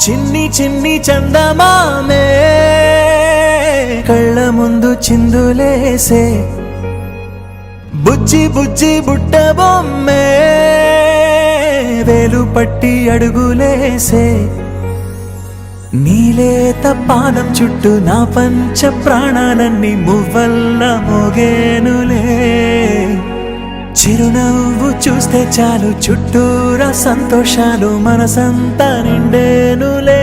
చిన్ని చిన్ని చందమామే కళ్ళ ముందు చిందులేసే బుజ్జి బుజ్జి బుట్ట బొమ్మే వేలు పట్టి అడుగులేసే నీలేత పాదం చుట్టూ నా పంచ ప్రాణాలన్నీ మువ్వల్ల మోగేనులే చిరునవ్వు చూస్తే చాలు చుట్టూరా సంతోషాలు మనసంతా నిండేనులే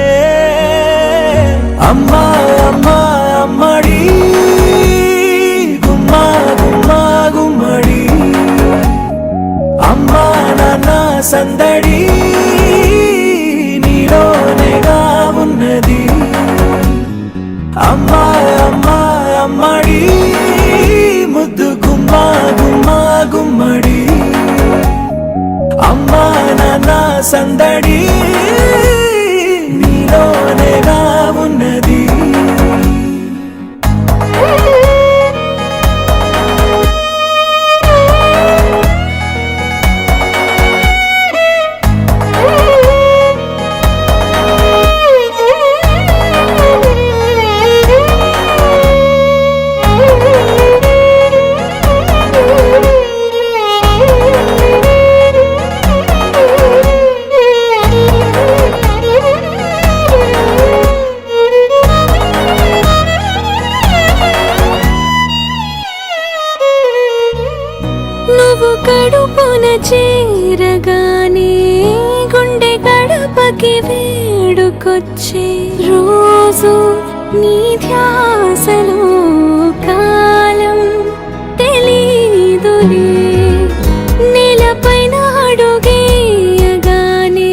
అమ్మా అమ్మా అమ్మడి గుమ్మా గుమ్మా గుమ్మడి అమ్మా నాన్న సందడి నీలోనేగా ఉన్నది అమ్మా అమ్మా అమ్మడి ముద్దు గుమ్మా గుమ్మా గుమ్మడి అమ్మా నాన్న సందడి నీలోనేగా ఉన్నది కడుపున చేరగానే గుండె గడపకి వేడుకొచ్చే రోజు నీ ధ్యాసలో కాలం తెలీదులే నేలపైన అడుగేయగానే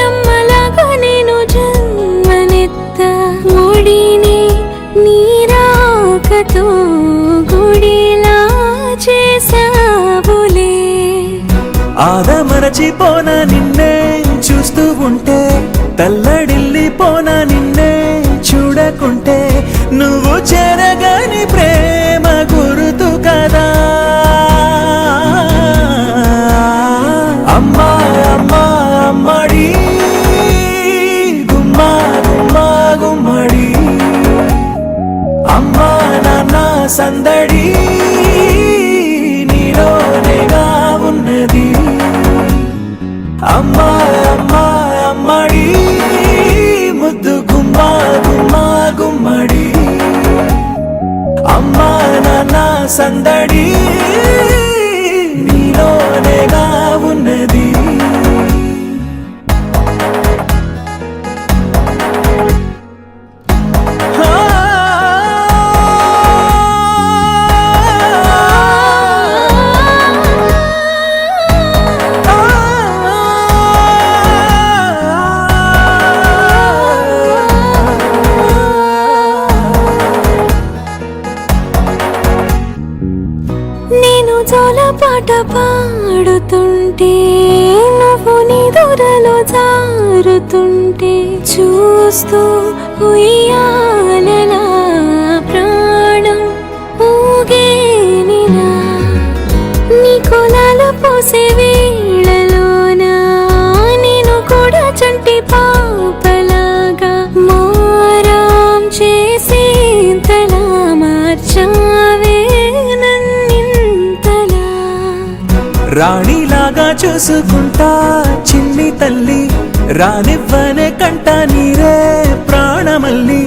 అమ్మలాగా నేను జన్మనెత్త ఒడిని నీ రాకతో గుడిలా చేసావులే ఆదమరచిపోనా నిన్నే చూస్తూ ఉంటే తల్లడిల్లిపోనా నిన్నే చూడకుంటే నువ్వు చెరగని ప్రేమ గురుతు కదా అమ్మా అమ్మా అమ్మడి గుమ్మా గుమ్మా గుమ్మడి అమ్మా నాన్న సందడి నీలోనేగా ఉన్నది అమ్మా అమ్మా అమ్మడి ముద్దు గుమ్మా గుమ్మా గుమ్మడి అమ్మా నాన్న సందడి నీలోనేగా ఉన్నది పాట పాడుతుంటే నువ్వు నిదురలో జారుతుంటే చూస్తూ ఉయ్యాలలా ప్రాణం ఊగేనినా నీ కొలాల పోసే వేళలోనా నేను కూడా చంటి పాపలాగా మారాం చేసేంతలా మార్చావే రాణిలాగా చూసుకుంటా చిన్ని తల్లి రానివ్వనే కంట నీరే ప్రాణమల్లి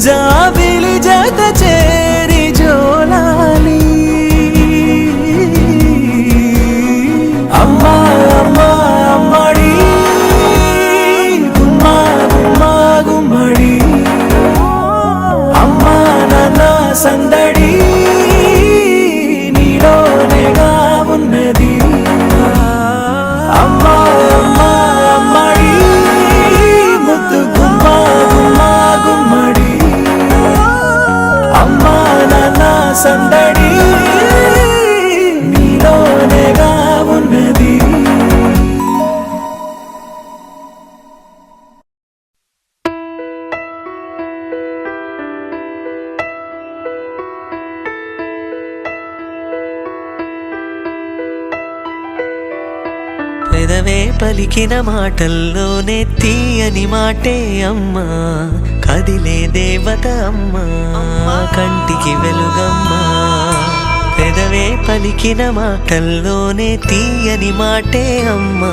జాబిలి జత చేరి జోలాలి అమ్మా అమ్మా అమ్మడి గుమ్మా గుమ్మా గుమ్మడి అమ్మా నాన్న సందడి నీలోనేగా ఉన్నది అమ్మా అమ్మా అమ్మడి ముద్దు గుమ్మా గుమ్మా గుమ్మడి అమ్మా నాన్న సందడి నీలోనేగా ఉన్నది పలికిన మాటల్లోనే తీయని మాటే అమ్మా కదిలే దేవత అమ్మా కంటికి వెలుగమ్మా పెదవే పలికిన మాటల్లోనే తీయని మాటే అమ్మా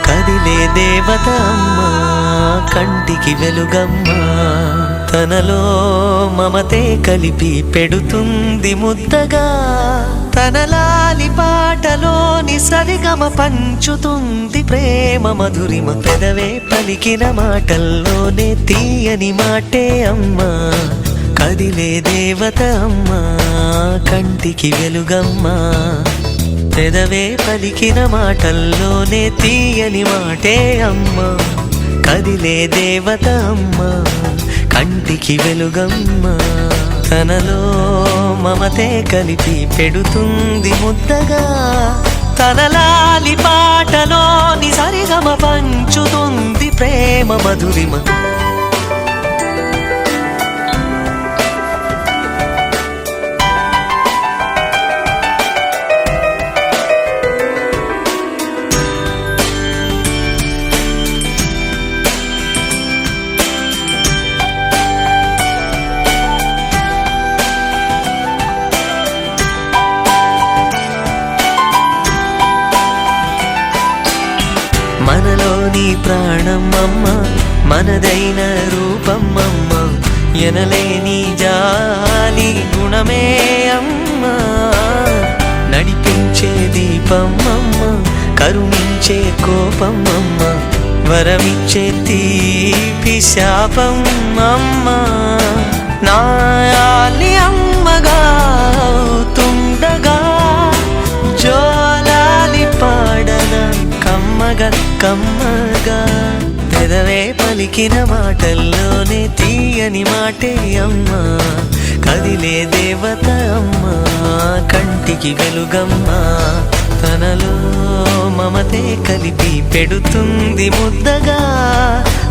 కదిలే దేవత అమ్మా కంటికి వెలుగమ్మా తనలో మమతే కలిపి పెడుతుంది ముద్దగా తన లాలి పాటలోని సరిగమ పంచుతుంది ప్రేమ మధురిమ పెదవే పలికిన మాటల్లోనే తీయని మాటే అమ్మా కదిలే దేవత అమ్మా కంటికి వెలుగమ్మా పెదవే పలికిన మాటల్లోనే తీయని మాటే అమ్మా కదిలే దేవత అమ్మా కంటికి వెలుగమ్మా తనలో మమతే కలిపి పెడుతుంది ముద్దగా తన లాలి పాటలోని సరిగమ పంచుతుంది ప్రేమ మధురిమ మనలోని ప్రాణం అమ్మ మనదైన రూపం అమ్మ ఎనలేని జాలి గుణమే అమ్మ నడిపించే దీపం అమ్మ కరుణించే కోపం అమ్మ వరమిచ్చే తీపి శాపం అమ్మ నాయాలి అమ్మగా అవుతుండగా జోలాలి పాడన కమ్మగా కమ్మగా పెదవే పలికిన మాటల్లోనే తీయని మాటే అమ్మా కదిలే దేవత అమ్మా కంటికి వెలుగమ్మా తనలో మమతే కలిపి పెడుతుంది ముద్దగా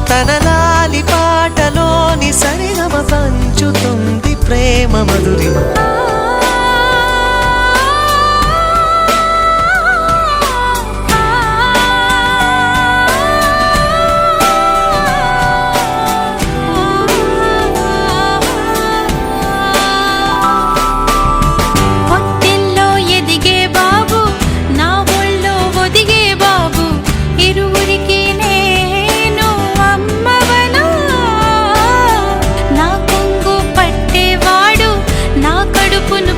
తన లాలి పాటలోని సరిగమ పంచుతుంది ప్రేమ మధురిమ కడుపున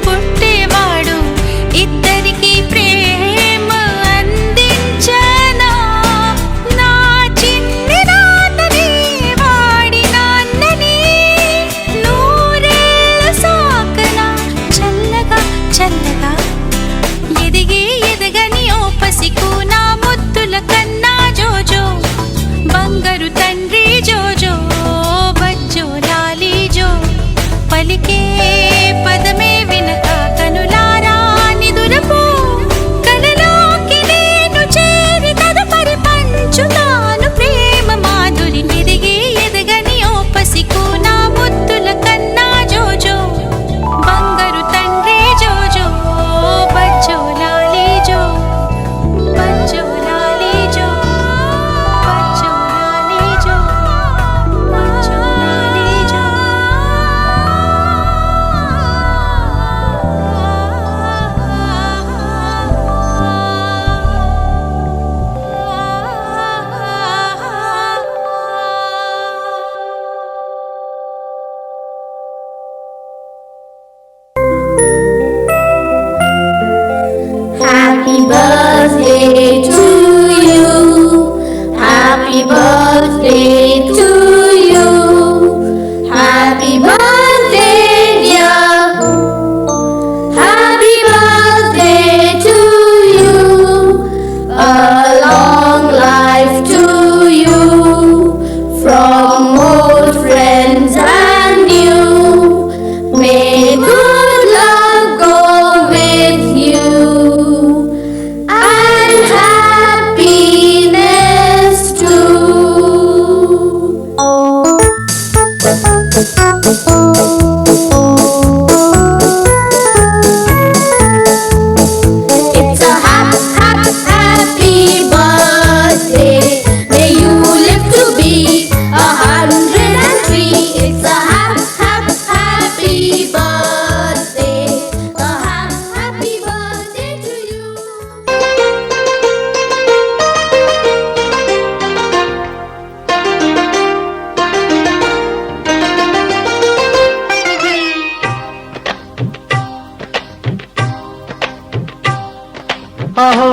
అహో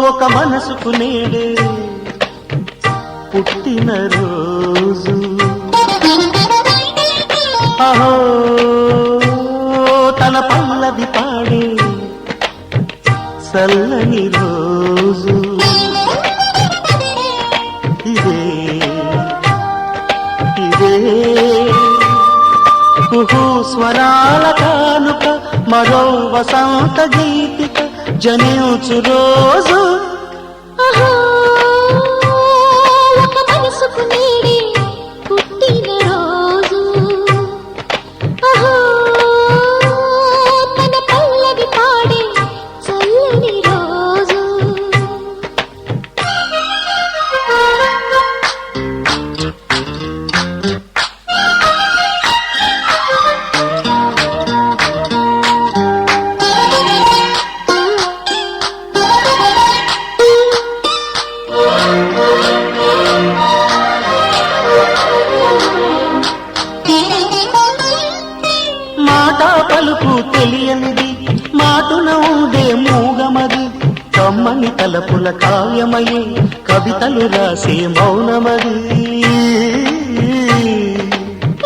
ఒక మనసుకు నేడే పుట్టిన రోజు అహో తన పల్లవి పాడే చల్లని రోజు ఇదే ఇదే కుహు స్వరాల కానుక మరో వసంత గీతిక జనించు రోజు అహో ఒక మనసుకు నేడే పుట్టిన రోజు అహో తన పల్లవి పాడే చల్లని రోజు మాట పలుకు తెలియనిది మాటున ఉండే మూగమది కమ్మని తలపుల కావ్యమయే కవితలు రాసే మౌనమది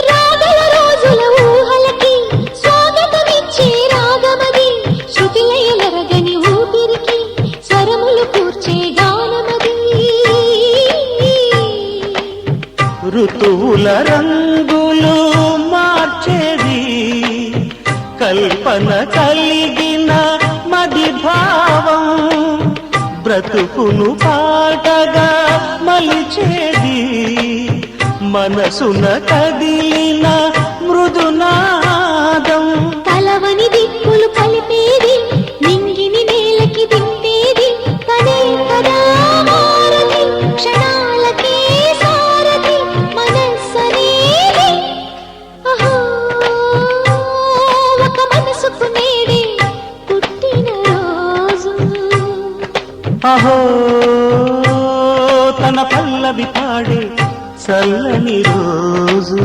రాగల రోజుల ఊహలకి స్వాగతమిచ్చే రాగమది శృతిలయలరగని ఊపిరికి స్వరములు కూర్చే గానమది ఋతువుల రంగులు మార్చేది కల్పన కలిగిన మది భావం బ్రతుకును పాటగా మలిచేది మనసున కదిలిన మృదునాదం కలవని దిక్కులు కలిపేది నింగిని నేలకి దింపేది తనే కదా మారది క్షణాలకే సారది మనస్సనేది అహో ఒక మనసుకు నేడే పుట్టిన రోజు అహో తన పల్లవి పాడే చల్లని రోజు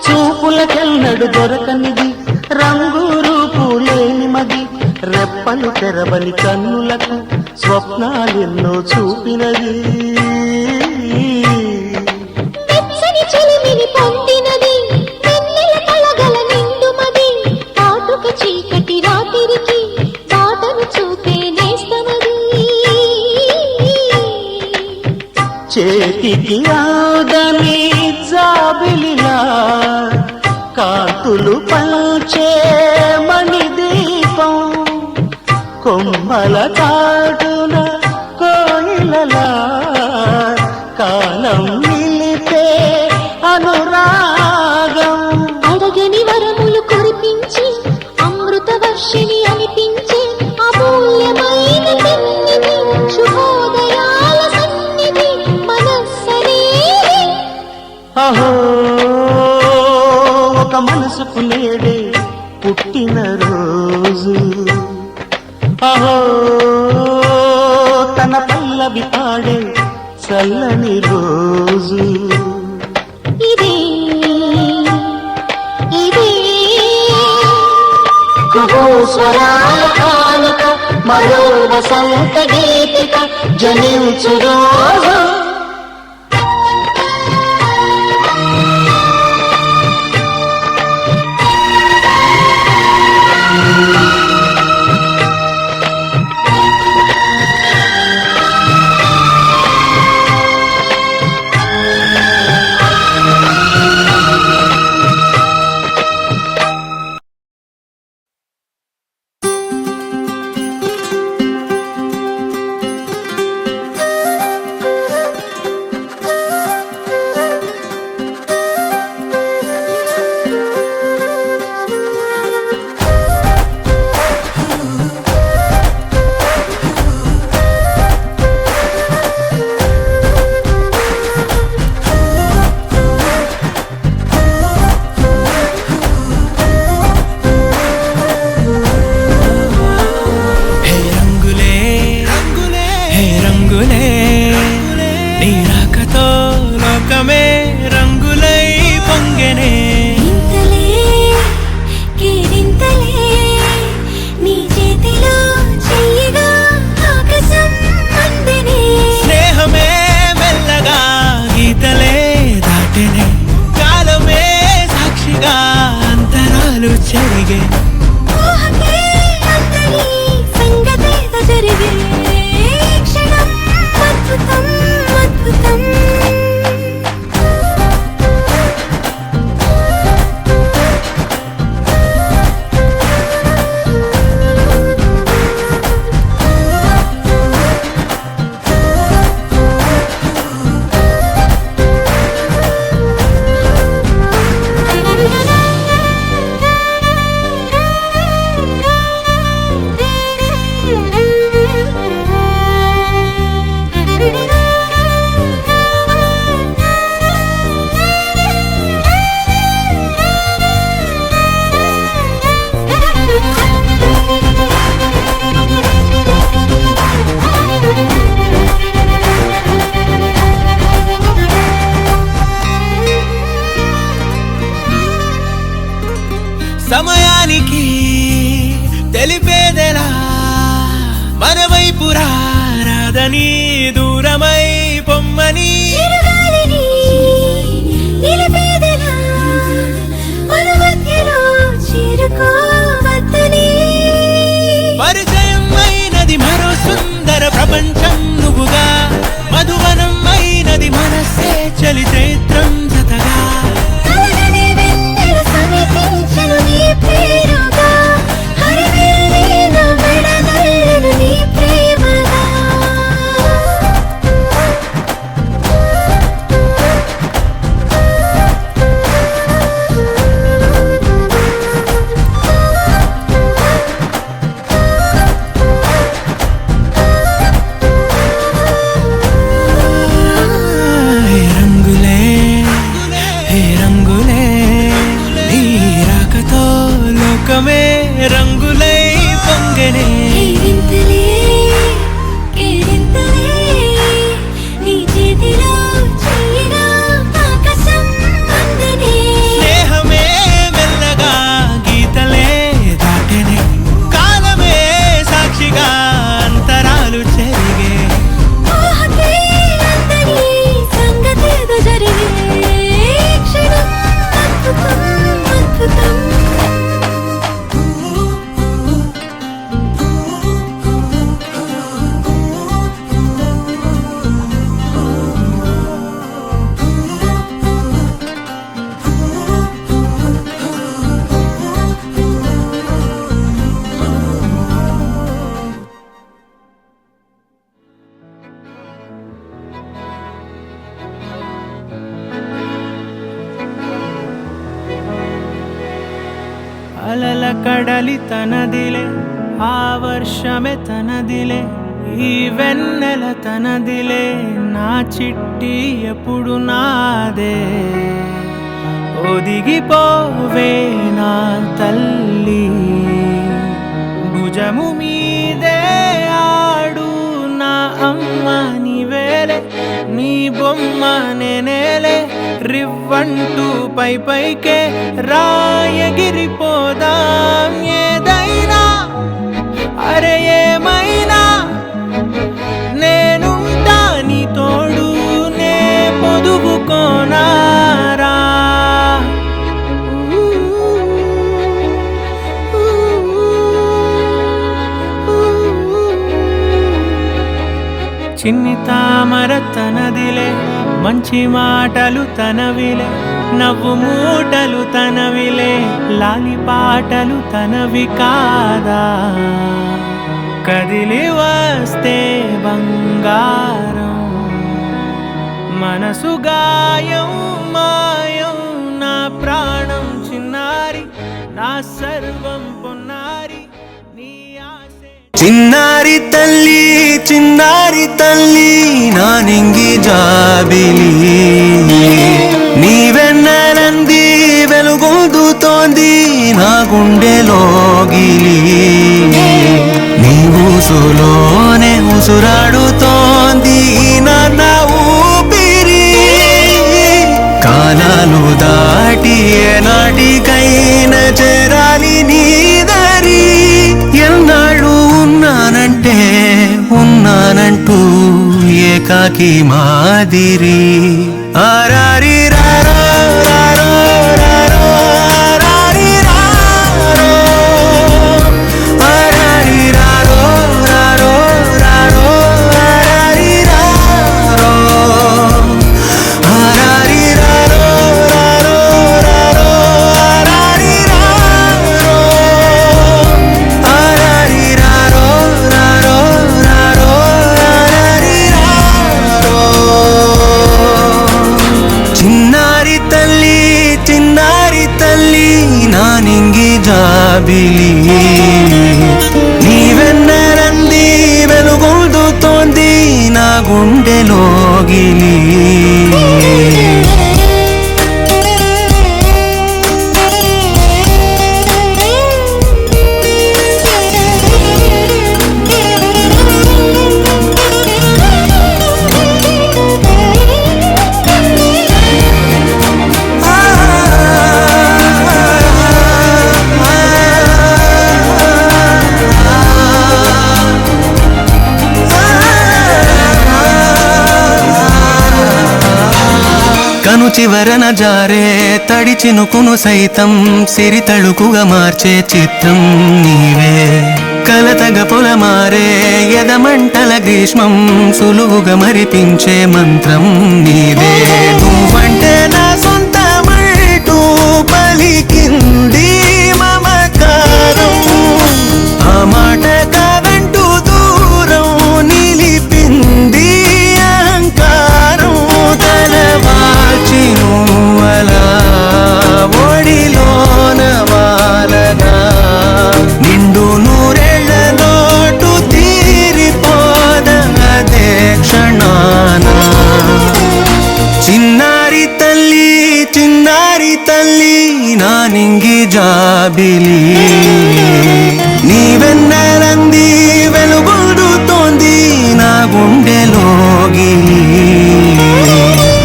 చూపులకెన్నడు దొరకనిది రంగు రూపు లేని మది రెప్పలు తెరవని కన్నులకు స్వప్నాలెన్నో చూపినది వెచ్చని చెలిమిని పొందినది వెన్నెల కలగల నిండుమది కాటుక చీకటి రాత్రికి బాటను చూపే నేస్తమది చేతికి ఆదని జాబిలిలా కాంతులు పంచే మణి దీపం కొమ్మల చాటున కోయిలలా కాలం నిలిపే అనురాగం అడగని వరములు కురిపించి అమృత వర్షిణి అనిపించే అమూల్యమైన పెన్నిధి శుభోదయాల సన్నిధి మనస్సనేది అహో ఒక మనసుకు నేడే పుట్టిన రోజు అహో తన పల్లవి పాడే చల్లని రోజు ఇదే ఇదే కుహు స్వరాల కానుక మరో వసంత గీతిక జనించు రోజు సమయానికి తెలిపేదెలా మన వైపు రాదని దూరమై పొమ్మని చిరుగాలిని నిలిపేదెలా మన మధ్యలో చేరుకోవద్దని పరిచయం అయినది మరో సుందర ప్రపంచం నువ్వుగా మధువనం అయినది మనసే చలి చైత్రం జతగా కలగని వెన్నెల సమీపించను నీ పేరుగా హరివేళ నా మెడదల్లను నీ ప్రేమగా హే రంగులే హే రంగులే నీ రాకతో లోకమే రంగులై పొంగనే కేరింతలే కేరింతలే నీ చేతిలో చెయ్యిగా ఆకాశం అందనే స్నేహమే మెల్లగా గీతలే దాటెనే కాలమే సాక్షిగా అంతరాలు చెరిగే ఊహకే అందని సంగతేదో జరిగే క్షణం అద్భుతం అద్భుతం అలల కడలి తనదిలే ఆ వర్షమే తనదిలే ఈ వెన్నెల తనదిలే నా చిట్టి ఎప్పుడు నాదే ఒదిగిపోవే నా తల్లి భుజము మీదే ఆడు నా అమ్మ నీవేలే నీ బొమ్మ నేనేలే రివ్వంటూ పైకే రాయగిరిపోదాం ఏదైనా అరే ఏమైనా నేనుంటా నీ తోడు నే పొదుగుకోనారా చిన్ని తామర తనదిలే మంచి మాటలు తనవిలే నవ్వు మూటలు తనవిలే లాలి పాటలు తనవి కాదా కదిలి వస్తే బంగారం మనసు గాయం మాయం నా ప్రాణం చిన్నారి నా సర్వం పొన్నారి నీ ఆశే చిన్నారి తల్లి నా నింగి జాబిలి నీ వెన్నెలంది వెలుగొందుతోంది నా గుండెలోగిలి నీ ఊసులోనే ఉసురాడుతోంది నా ఊపిరి కాలాలు దాటి ఏనాటికైనా చేరాలి నీ దరి ఎన్నాళ్ళు ఉన్నానంటూ ఏకాకి మాదిరి ఆరారి రారో రారో రారో ఆరారి రారో ఆరారి రారో రారో రారో ఆరారి రారో ఆరారి రారో రారో రారో ఆరారి రారో ఆరారి రారో రారో రారో ఆరారి రారో చిన్నారి తల్లి నా నింగి జాబిలి నీ వెన్నెలంది వెలుగొందుతోంది నా గుండెలోగిలి చివరన జారే తడి చినుకును సైతం సిరి తళుకుగా మార్చే చిత్రం నీవే కలతగ పొలమారే ఎదమంటల గ్రీష్మం సులువుగా మరిపించే మంత్రం నీదే నువ్వంటే నా సొంతమంటూ పలికింది మమకారం ఆ మాట కాదంటూ దూరం నిలిపింది అహంకారం తలవాల్చి నువ్వలా ఒడిలోన వాలగా నిండు నూరేళ్ల లోటు తీరిపోదదే క్షణాన చిన్నారి తల్లి నా నింగి జాబిలి నీవెన్నెలంది వెలుగొందుతోంది నా గుండెలోగిలి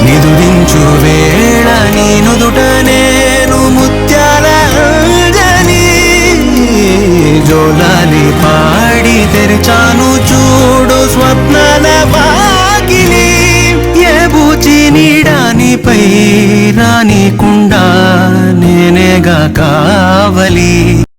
నిదురించు వేళ నీ నుదుట నేను ముత్యాల అంజలి జోలాలి పాడి తెరిచాను చూడు స్వప్నాల వాకిలి ఏ బూచి నీడానిపై రానికుండా నేనేగా కావలి